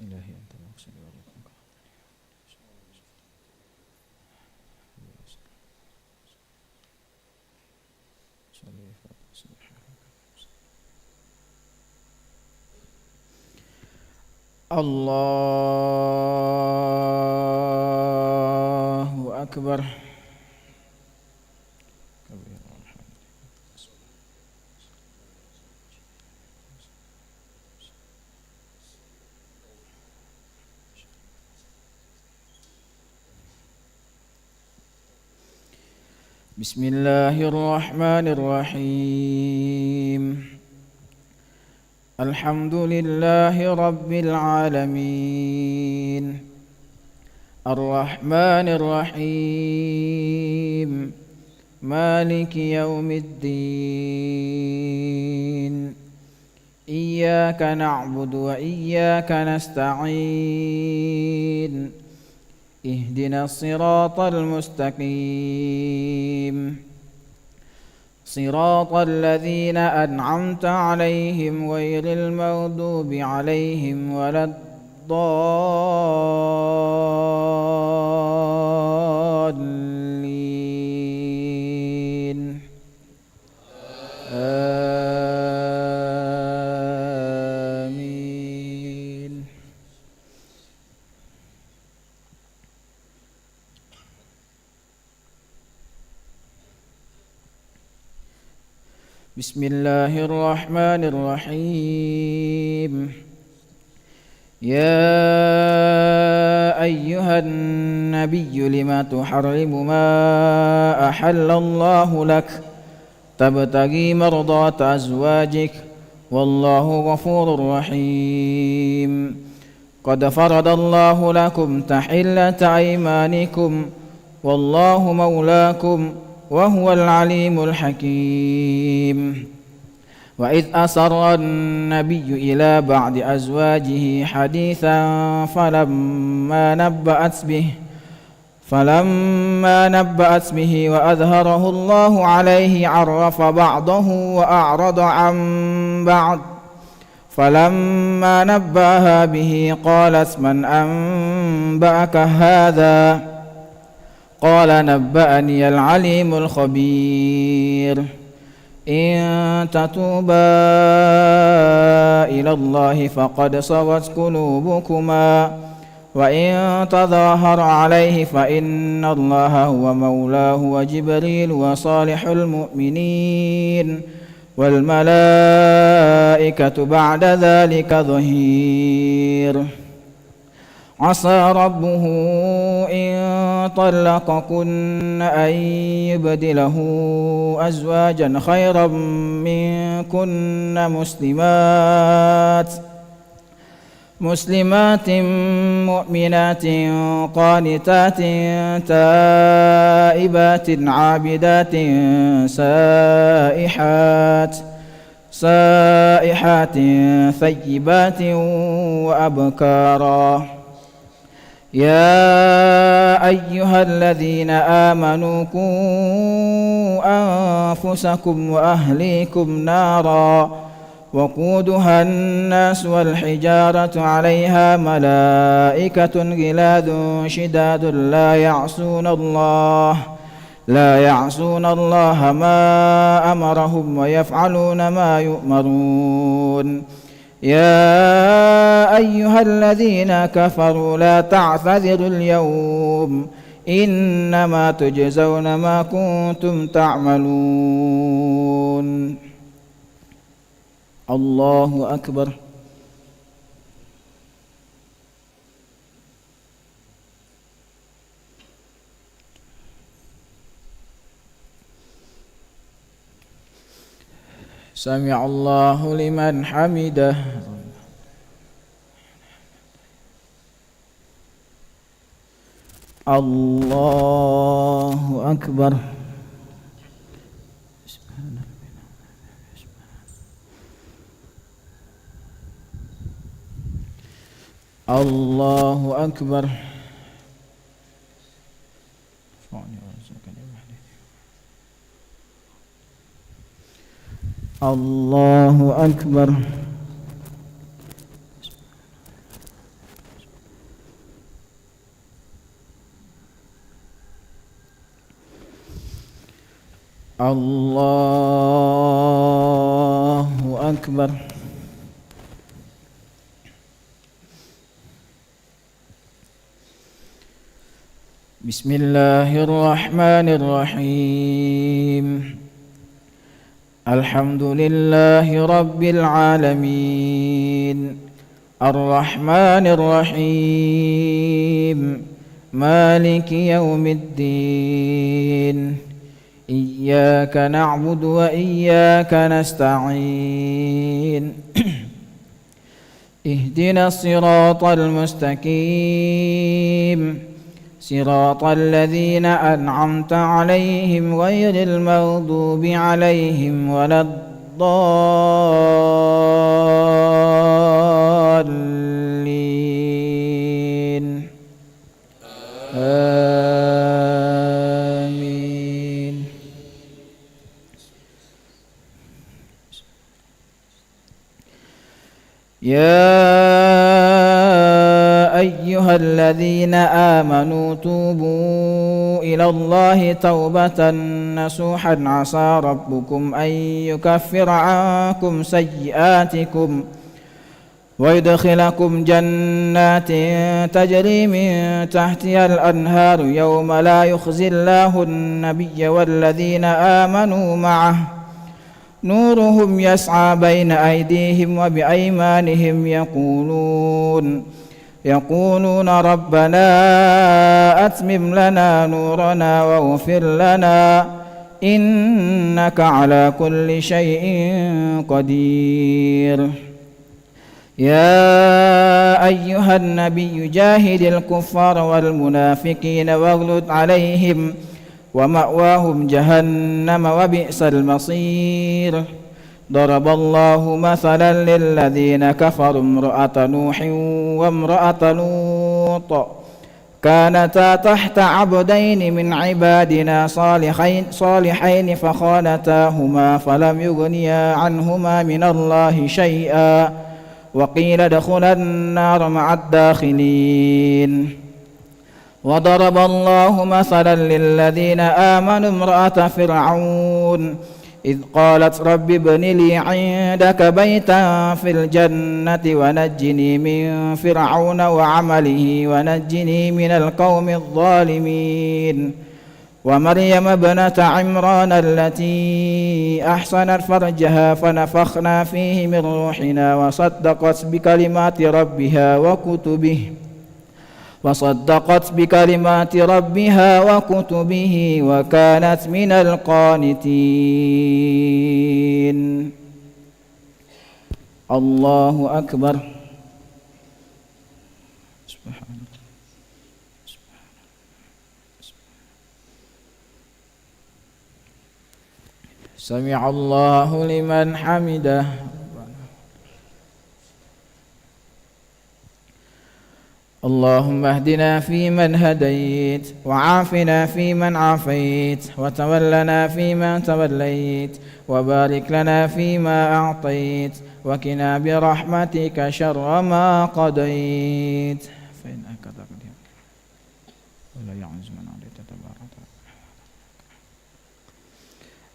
إلهي أنت المقصد ولكم الله أكبر. بسم الله الرحمن الرحيم. الحمد لله رب العالمين الرحمن الرحيم مالك يوم الدين إياك نعبد وإياك نستعين اهدنا الصراط المستقيم صراط الذين أنعمت عليهم غير المغضوب عليهم ولا الضالين آمين. بسم الله الرحمن الرحيم. يا أيها النبي لم تحرم ما أحل الله لك تبتغي مرضات أزواجك والله غفور رحيم. قد فرض الله لكم تحلة أيمانكم والله مولاكم وهو العليم الحكيم. وإذ أسر النبي إلى بعض أزواجه حديثا فلما نبأت به وأظهره الله عليه عرف بعضه وأعرض عن بعض. فلما نبأها به قالت من أنبأك هذا؟ قال نبأني العليم الخبير. إن تتوبا إلى الله فقد صغت قلوبكما وإن تظاهر عليه فإن الله هو مولاه وجبريل وصالح المؤمنين والملائكة بعد ذلك ظهير. عسى ربه إن طلقكن أن يبدله أزواجا خيرا منكن مسلمات مؤمنات قانتات تائبات عابدات سائحات ثيبات وأبكارا. يا أيها الذين آمنوا قوا أنفسكم وأهليكم نارا وقودها الناس والحجارة عليها ملائكة غلاظ شداد لا يعصون الله ما أمرهم ويفعلون ما يؤمرون. يا أيها الذين كفروا لا تعتذروا اليوم إنما تجزون ما كنتم تعملون. الله أكبر. سمع الله لمن حمده. الله أكبر. الله أكبر. الله أكبر. الله أكبر. بسم الله الرحمن الرحيم. الحمد لله رب العالمين، الرحمن الرحيم، مالك يوم الدين، إياك نعبد وإياك نستعين اهدنا الصراط المستقيم، صراط الذين أنعمت عليهم غير المغضوب عليهم ولا الضالين. آمين. يا أيها الذين آمنوا توبوا إلى الله توبة نصوحا عسى ربكم أن يكفر عنكم سيئاتكم ويدخلكم جنات تجري من تحتها الأنهار يوم لا يخزي الله النبي والذين آمنوا معه نورهم يسعى بين أيديهم وبأيمانهم يقولون ربنا أتمم لنا نورنا واغفر لنا إنك على كل شيء قدير. يا أيها النبي جاهد الكفار والمنافقين واغلظ عليهم ومأواهم جهنم وبئس المصير. ضرب الله مثلا للذين كفروا امرأة نوح وامرأة لوط كانتا تحت عبدين من عبادنا صالحين فخانتاهما فلم يغنيا عنهما من الله شيئا وقيل ادخلا النار مع الداخلين. وضرب الله مثلا للذين آمنوا امرأة فرعون إذ قالت رب ابن لي عندك بيتا في الجنة ونجني من فرعون وعمله ونجني من القوم الظالمين. ومريم ابنة عمران التي أحصنت فرجها فنفخنا فيه من روحنا وصدقت بكلمات ربها وكتبه وكانت من القانتين. الله أكبر. سمع الله لمن حمده. اللهم اهدنا فيمن هديت وعافنا فيمن عافيت وتولنا فيمن توليت وبارك لنا فيما أعطيت وقنا برحمتك شر ما قضيت فإنك تقضي ولا يعز من عليك تبارك.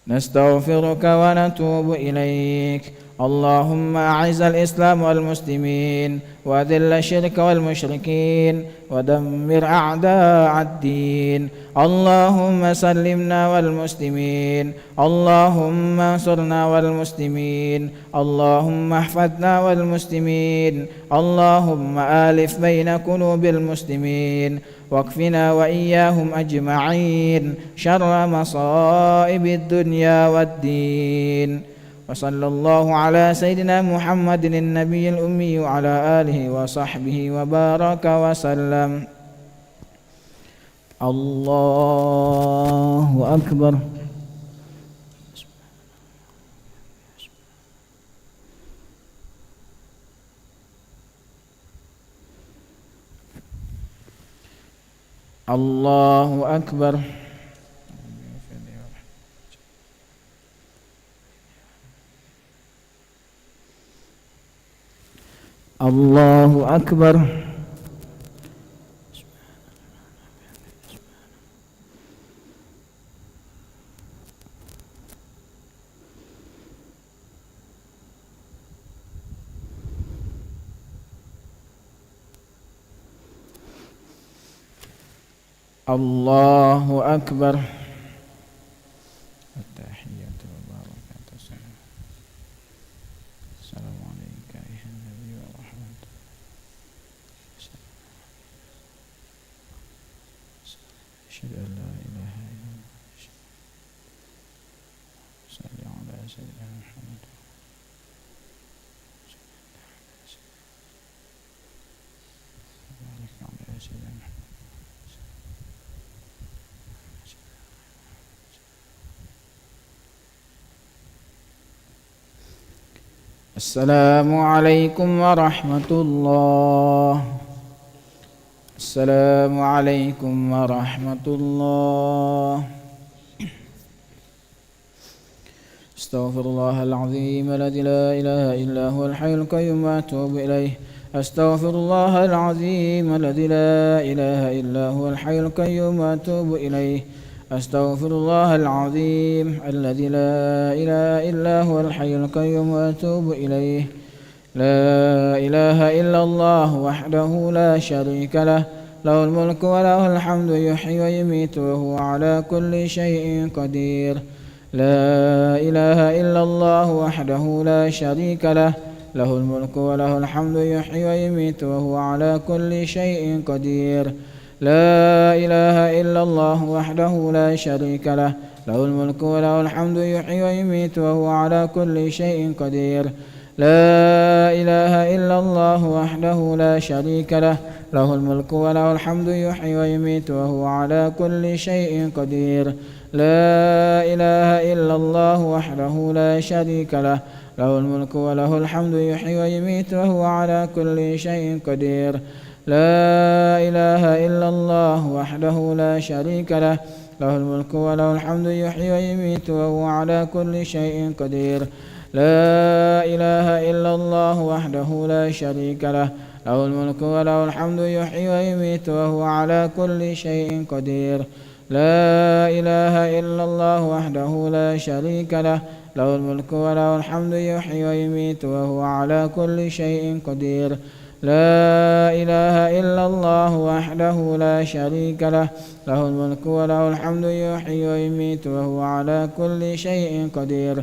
نستغفرك ونتوب إليك. اللهم أعز الإسلام والمسلمين وأذل الشرك والمشركين ودمر أعداء الدين. اللهم سلمنا والمسلمين، اللهم انصرنا والمسلمين، اللهم احفظنا والمسلمين، اللهم آلف بين قلوب المسلمين واكفنا وإياهم أجمعين شر مصائب الدنيا والدين. وصلى الله على سيدنا محمد النبي الأمي وعلى آله وصحبه وبارك وسلم. الله أكبر. الله أكبر. الله أكبر. الله أكبر. التحيات والبركات. السلام عليك أيها النبي ورحمة الله. أشهد أن لا إله إلا الله. صل على سيدنا محمد. بارك على سيدنا محمد. السلام عليكم ورحمة الله. السلام عليكم ورحمة الله. استغفر الله العظيم الذي لا إله إلا هو الحي القيوم وأتوب إليه. أستغفر الله العظيم الذي لا إله إلا هو الحي القيوم وأتوب إليه. أستغفر الله العظيم الذي لا إله إلا هو الحي القيوم وأتوب إليه. لا إله إلا الله وحده لا شريك له، له الملك وله الحمد يحيي ويميت وهو على كل شيء قدير. لا إله إلا الله وحده لا شريك له، له الملك وله الحمد يحيي ويميت وهو على كل شيء قدير. لا إله إلا الله وحده لا شريك له، له الملك وله الحمد يحيي ويميت وهو على كل شيء قدير. لا إله إلا الله وحده لا شريك له، له الملك وله الحمد يحيي ويميت وهو على كل شيء قدير. لا إله إلا الله وحده لا شريك له، له الملك وله الحمد يحيي ويميت وهو على كل شيء قدير. لا إله إلا الله وحده لا شريك له، له الملك وله الحمد يحيي ويميت وهو على كل شيء قدير. لا إله إلا الله وحده لا شريك له، له الملك وله الحمد يحيي ويميت وهو على كل شيء قدير. لا إله إلا الله وحده لا شريك له، له الملك وله الحمد يحيي ويميت وهو على كل شيء قدير. لا إله إلا الله وحده لا شريك له، له الملك وله الحمد يحيي ويميت وهو على كل شيء قدير.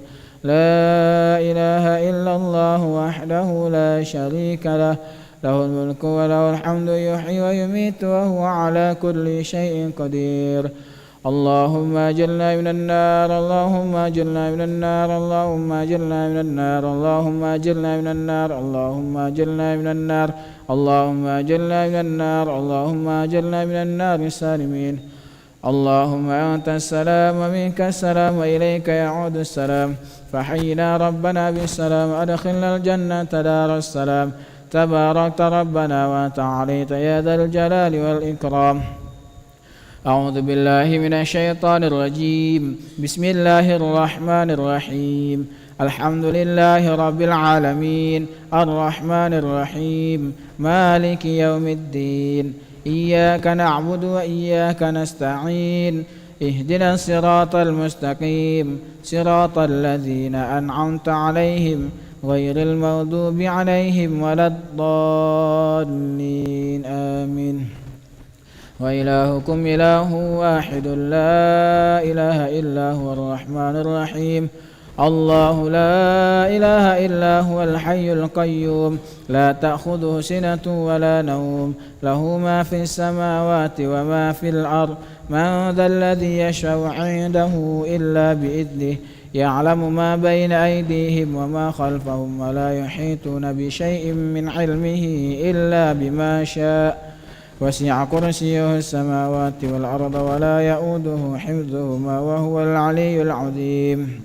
لا إله إلا الله وحده لا شريك له، له الملك وله الحمد يحيي ويميت وهو على كل شيء قدير. اللهم أجرنا من النار، اللهم أجرنا من النار، اللهم أجرنا من النار، اللهم أجرنا من النار، اللهم أجرنا من النار، اللهم أجرنا من النار، اللهم أجرنا من النار سالمين. اللهم أنت السلام ومنك السلام وإليك يعود السلام، فحينا ربنا بالسلام، أدخلنا الجنة دار السلام. تباركت ربنا وتعاليت يا ذا الجلال والإكرام. أعوذ بالله من الشيطان الرجيم. بسم الله الرحمن الرحيم. الحمد لله رب العالمين، الرحمن الرحيم، مالك يوم الدين. إياك نعبد وإياك نستعين. اهدنا الصراط المستقيم، صراط الذين أنعمت عليهم غير المغضوب عليهم ولا الضالين. آمين. وإلهكم إله واحد لا إله إلا هو الرحمن الرحيم. الله لا إله إلا هو الحي القيوم، لا تأخذه سنة ولا نوم، له ما في السماوات وما في الأرض. من ذا الذي يشفع عنده إلا بإذنه، يعلم ما بين أيديهم وما خلفهم، ولا يحيطون بشيء من علمه إلا بما شاء. وسع كرسيه السماوات والأرض ولا يؤوده حفظهما وهو العلي العظيم.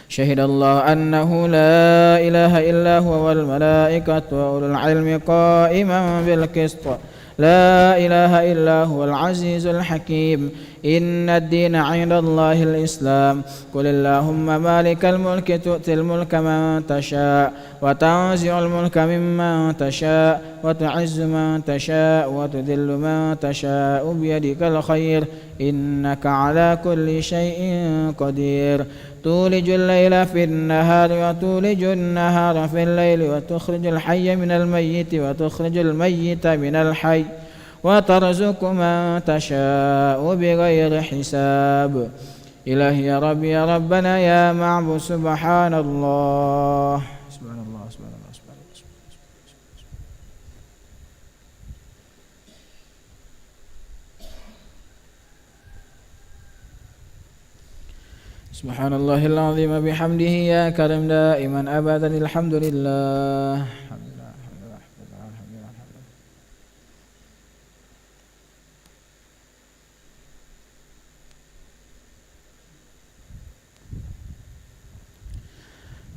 شهد الله أنه لا إله إلا هو والملائكة وأولو العلم قائما بالقسط. لا إله إلا هو العزيز الحكيم. إن الدين عند الله الإسلام. قل اللهم مالك الملك تؤتي الملك من تشاء، وتنزع الملك ممن تشاء، وتعز من تشاء، وتذل من تشاء، بيدك الخير، إنك على كل شيء قدير. تولج الليل في النهار وتولج النهار في الليل، وتخرج الحي من الميت وتخرج الميت من الحي، وترزق من تشاء بغير حساب. إلهي يا ربي يا ربنا يا معبود سبحان الله سبحان الله سبحان الله سبحان الله سبحان الله العظيم بحمده يا كريم دائما أبدا الحمد لله.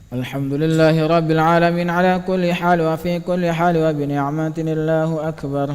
الحمد لله رب العالمين على كل حال وفي كل حال وبنعمة الله أكبر.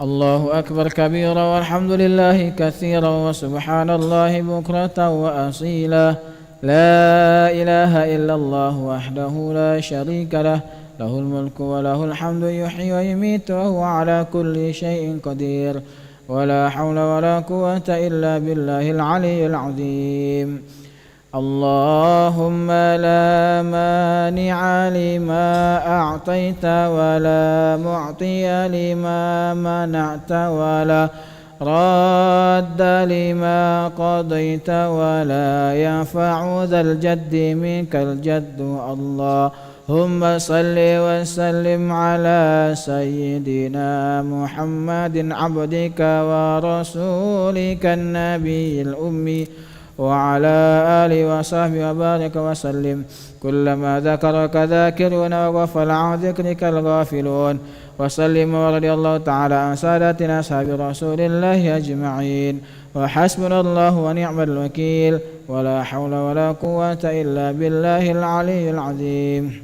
الله أكبر كبيرا والحمد لله كثيرا وسبحان الله بكرة وأصيلا. لا إله إلا الله وحده لا شريك له له الملك وله الحمد يحيي ويميت وهو على كل شيء قدير. ولا حول ولا قوة إلا بالله العلي العظيم. اللهم لا مانع لما أعطيت ولا معطي لما منعت ولا راد لما قضيت ولا ينفع ذا الجد منك الجد. اللهم صل وسلم على سيدنا محمد عبدك ورسولك النبي الأمي وعلى آله وصحبه وبارك وسلم. كلما ذكرك ذاكرون وغفل عن ذكرك الغافلون. وسلم ورضي الله تعالى عن سادتنا أصحاب رسول الله أجمعين. وحسبنا الله ونعم الوكيل. ولا حول ولا قوة إلا بالله العلي العظيم.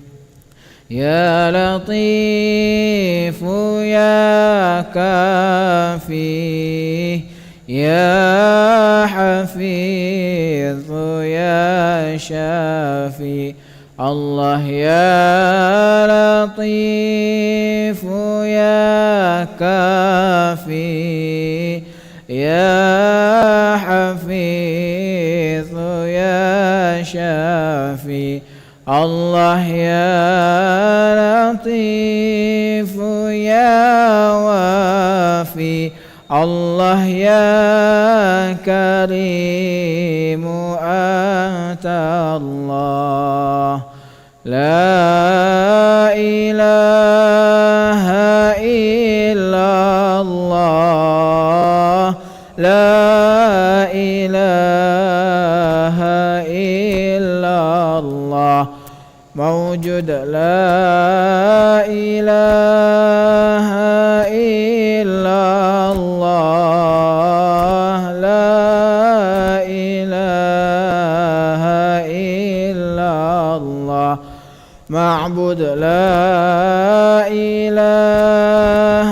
يا لطيف يا كافي يا حفيظ يا شافي. الله يا لطيف يا كافي يا حفيظ يا شافي. الله يا لطيف يا وافي. الله يا كريم أنت الله. لا إله إلا الله. لا إله إلا الله موجود. لا إله إلا الله. لا إله إلا الله معبود. لا إله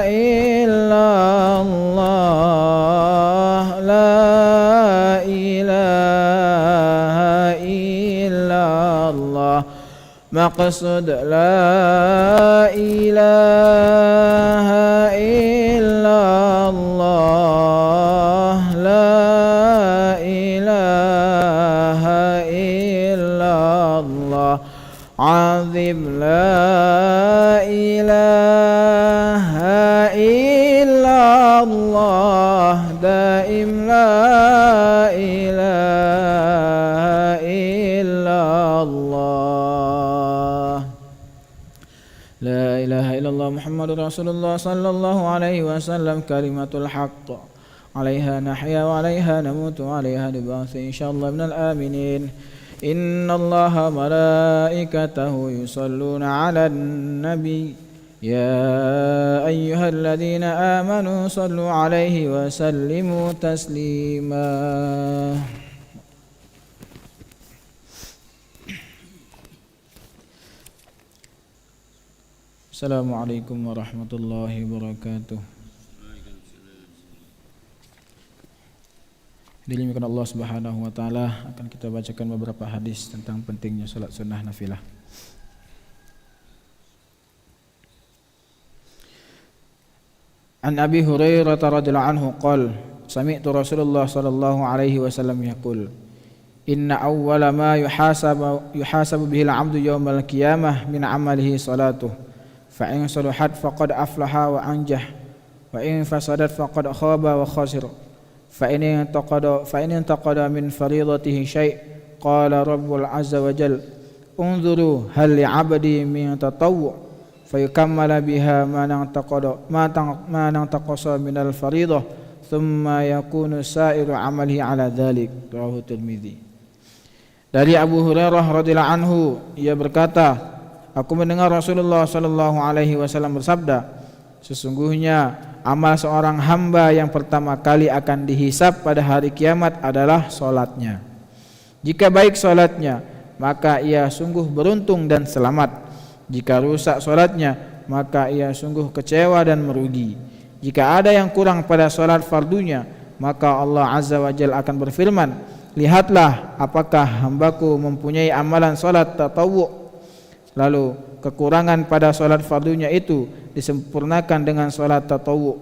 إلا الله. لا إله إلا الله مقصود. لا إله إلا الله. لا إله إلا الله عظيم. لا إله إلا الله دائم. لا إله إلا الله. لا إله إلا الله محمد رسول الله صلى الله عليه وسلم كلمة الحق عليها نحيا وعليها نموت وعليها نبعث إن شاء الله من الآمنين. إن الله ملائكته يصلون على النبي يا أيها الذين آمنوا صلوا عليه وسلموا تسليما. Assalamualaikum warahmatullahi wabarakatuh. Dilimkan Allah Subhanahu wa taala, akan kita bacakan beberapa hadis tentang pentingnya salat sunnah nafilah. An Abi Hurairah radhiyallahu anhu qala sami'tu Rasulullah sallallahu alaihi wasallam yaqul inna awwala ma yuhasabu bihi al-'abdu yawmal qiyamah min 'amalihi salatuh fa in salahat faqad aflaha wa anjah wa in fasadat faqad khaba wa khasir fa in taqada min faridatihi syai' qala rabbul azza wa jalla unzuru hal li'abdi min tatawwu' fayukammala biha ma nantaqasa min al-faridah thumma yakunu sa'iru 'amalihi 'ala dhalik. Rawahu Tirmidzi. Dari Abu Hurairah radhiyallahu anhu, ia berkata, aku mendengar Rasulullah sallallahu alaihi wasallam bersabda, sesungguhnya amal seorang hamba yang pertama kali akan dihisab pada hari kiamat adalah salatnya. Jika baik salatnya, maka ia sungguh beruntung dan selamat. Jika rusak salatnya, maka ia sungguh kecewa dan merugi. Jika ada yang kurang pada salat fardunya, maka Allah Azza wa Jalla akan berfirman, lihatlah apakah hambaku mempunyai amalan salat tatawwu'. Lalu kekurangan pada salat fardunya itu disempurnakan dengan salat tatawwu'.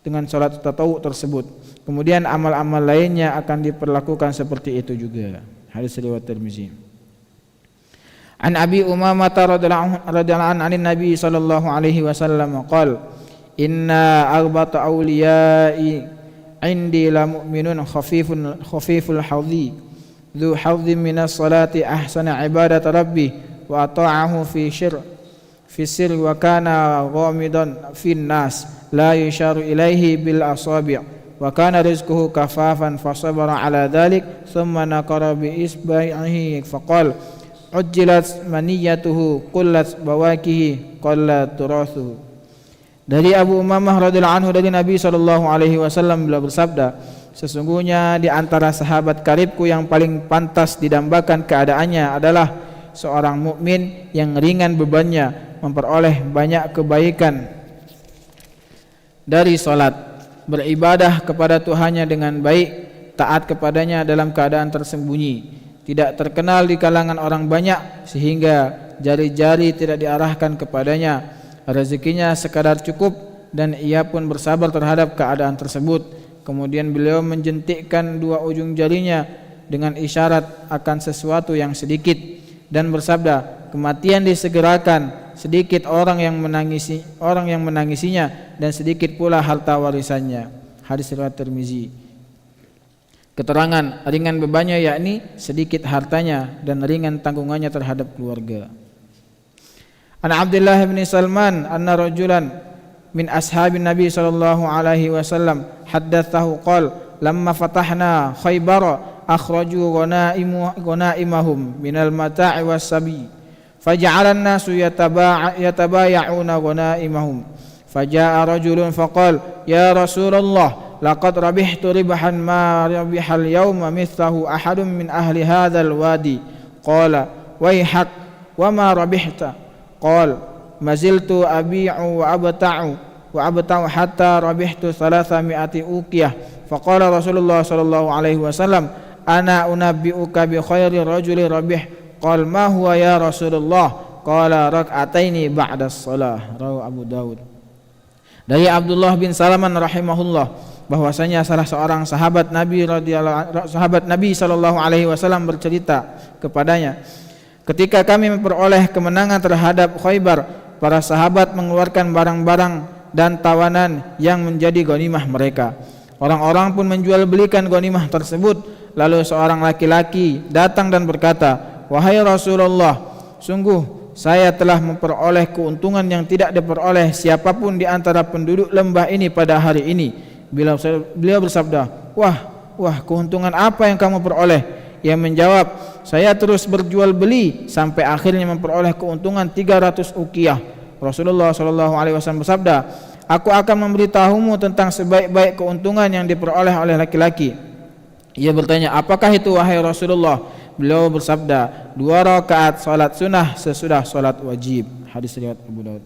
Dengan salat tatawwu' tersebut, kemudian amal-amal lainnya akan diperlakukan seperti itu juga. Hadis riwayat Tirmidzi. An Abi Umamah radhiyallahu anhu anin Nabi sallallahu alaihi wasallam qala inna arba'ata awliya'i indi la mu'minun khafiful hawdhi dhu hawdhin minas salati ahsana ibadat rabbi wa ata'ahu fi sir wa kana ghamidan fin nas la yusharu ilaihi bil asabi' wa kana rizquhu kafafan fasabara ala dhalik thumma naqara bi isba'ihi faqala ujjilat maniyatuhu qullat bawakihi qalla turathu. Dari Abu Umamah radhiyallahu anhu dari Nabi sallallahu alaihi wasallam beliau bersabda, sesungguhnya di antara sahabat karibku yang paling pantas didambakan keadaannya adalah seorang mukmin yang ringan bebannya, memperoleh banyak kebaikan dari salat, beribadah kepada Tuhannya dengan baik, taat kepadanya dalam keadaan tersembunyi, tidak terkenal di kalangan orang banyak sehingga jari-jari tidak diarahkan kepadanya, rezekinya sekadar cukup dan ia pun bersabar terhadap keadaan tersebut. Kemudian beliau menjentikkan dua ujung jarinya dengan isyarat akan sesuatu yang sedikit dan bersabda, kematian disegerakan, sedikit orang yang menangisinya dan sedikit pula harta warisannya. Hadis riwayat Tirmidzi. Keterangan ringan bebannya yakni sedikit hartanya dan ringan tanggungannya terhadap keluarga. An Abdullah bin Salman anna rajulan min ashabin Nabi sallallahu alaihi wasallam haddatsahu qala lamma fatahna Khaybar akhraju ghanaimahum minal mata'i was-sabi faja'ala an-nasu yatabaya'una ghanaimahum faja'a rajulun faqala ya Rasulullah laqad rabihtu ribahan ma rabihal yawma mithlahu ahadun min ahli hadzal wadi qala wayhak wa ma rabihta qala maziltu abi'u wa abta'u hatta rabihtu 300 uqiyah faqala Rasulullah sallallahu alaihi wasallam ana unabbi'uka bi khairi rajuli rabih qala ma huwa ya Rasulullah qala rak'ataini ba'da shalah. Rawahu Abu Daud. Dari Abdullah bin Salaman rahimahullah bahwasanya salah seorang sahabat Nabi sallallahu alaihi wasallam bercerita kepadanya, ketika kami memperoleh kemenangan terhadap Khaybar, para sahabat mengeluarkan barang-barang dan tawanan yang menjadi ghanimah mereka. Orang-orang pun menjual belikan ghanimah tersebut. Lalu seorang laki-laki datang dan berkata, wahai Rasulullah, sungguh saya telah memperoleh keuntungan yang tidak diperoleh siapapun di antara penduduk lembah ini pada hari ini. Beliau bersabda, wah, keuntungan apa yang kamu peroleh? Ia menjawab, saya terus berjual beli sampai akhirnya memperoleh keuntungan 300 uqiyah. Rasulullah SAW bersabda, aku akan memberitahumu tentang sebaik-baik keuntungan yang diperoleh oleh laki-laki. Ia bertanya, apakah itu wahai Rasulullah? Beliau bersabda, 2 rakaat salat sunnah sesudah salat wajib. Hadis riwayat Abu Daud.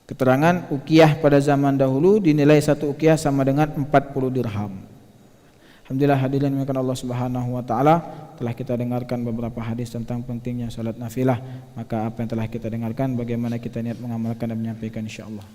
Keterangan uqiyah pada zaman dahulu dinilai 1 uqiyah sama dengan 40 dirham. Alhamdulillah hadirin dimuliakan Allah Subhanahu wa taala, telah kita dengarkan beberapa hadis tentang pentingnya salat nafilah. Maka apa yang telah kita dengarkan, bagaimana kita niat mengamalkan dan menyampaikan insyaallah.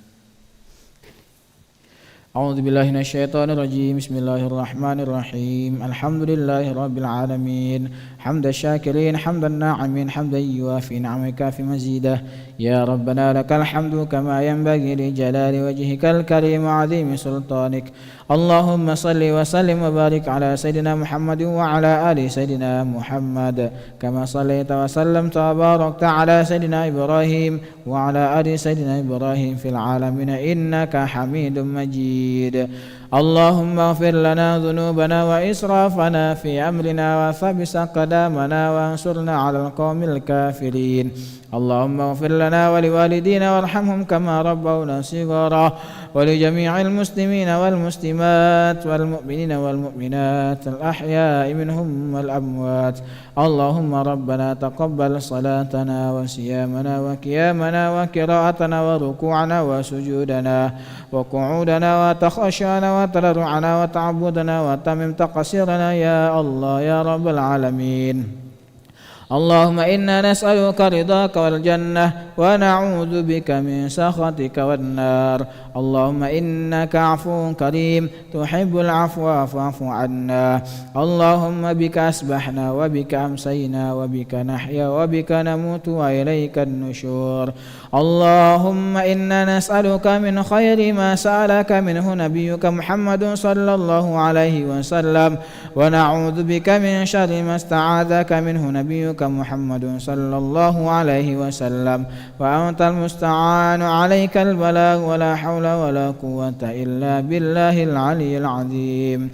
أعوذ بالله من الشيطان الرجيم. بسم الله الرحمن الرحيم. الحمد لله رب العالمين، حمد الشاكرين حمد الناعمين، حمدا يوافي نعمك في مزيده. يا ربنا لك الحمد كما ينبغي لجلال وجهك الكريم وعظيم سلطانك. اللهم صل وسلم وبارك على سيدنا محمد وعلى آل سيدنا محمد، كما صليت وسلمت وباركت على سيدنا إبراهيم وعلى آل سيدنا إبراهيم في العالمين إنك حميد مجيد. اللهم اغفر لنا ذنوبنا وإسرافنا في أمرنا وثبت أقدامنا وانصرنا على القوم الكافرين. اللهم اغفر لنا ولوالدينا وارحمهم كما ربونا صغارا، ولجميع المسلمين والمسلمات والمؤمنين والمؤمنات الأحياء منهم والأموات. اللهم ربنا تقبل صلاتنا وصيامنا وقيامنا وقراءتنا وركوعنا وسجودنا وقعودنا وتخشعنا وتضرعنا وتعبدنا وتمم تقصيرنا يا الله يا رب العالمين. اللهم إنا نسألك رضاك والجنة ونعوذ بك من سخطك والنار. اللهم إنك عفو كريم تحب العفو فاعف عنا. اللهم بك أسبحنا وبك أمسينا وبك نحيا وبك نموت وإليك النشور. اللهم إنا نسألك من خير ما سألك منه نبيك محمد صلى الله عليه وسلم، ونعوذ بك من شر ما استعاذك منه نبيك محمد صلى الله عليه وسلم، وأنت المستعان عليك البلاغ ولا حول ولا قوة إلا بالله العلي العظيم.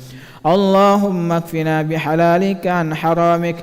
اللهم اكفنا بحلالك عن حرامك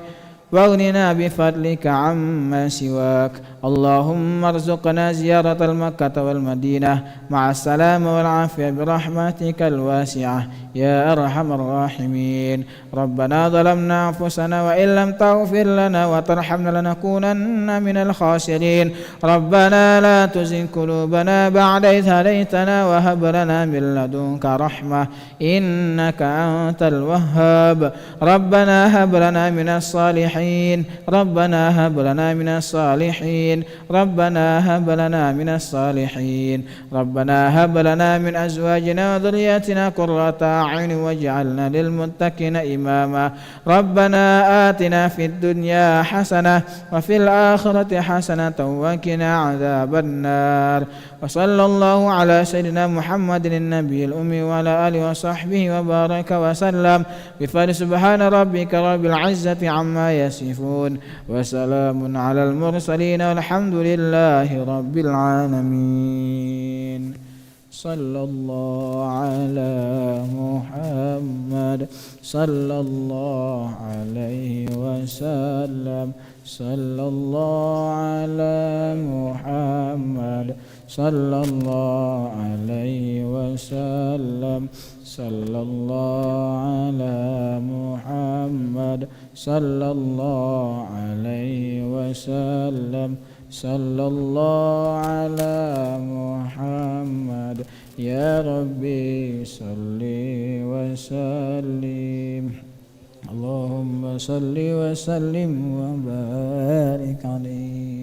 واغننا بفضلك عما سواك. اللهم ارزقنا زيارة المكة والمدينة مع السلام والعافية برحمتك الواسعة يا أرحم الراحمين. ربنا ظلمنا أنفسنا وإن لم تغفر لنا وترحمنا لنكونن من الخاسرين. ربنا لا تزغ قلوبنا بعد إذ هديتنا وهب لنا من لدنك رحمة إنك أنت الوهاب. ربنا هب لنا من الصالحين، ربنا هب لنا من الصالحين، ربنا هب لنا من الصالحين، ربنا هب لنا من أزواجنا وذرياتنا قرة أعين واجعلنا للمتقين إماما. ربنا آتنا في الدنيا حسنة وفي الآخرة حسنة وقنا عذاب النار. وصلى الله على سيدنا محمد النبي الأمي وعلى آله وصحبه وبارك وسلم بفضل سبحان ربك رب العزة عما يصفون وسلام على المرسلين والحمد لله رب العالمين. صلى الله على محمد صلى الله عليه وسلم. صلى الله على محمد صلى الله عليه وسلم. صلى الله على محمد صلى الله عليه وسلم. صلى الله على محمد. يا ربي صل وسلم. اللهم صل وسلم وبارك عليه.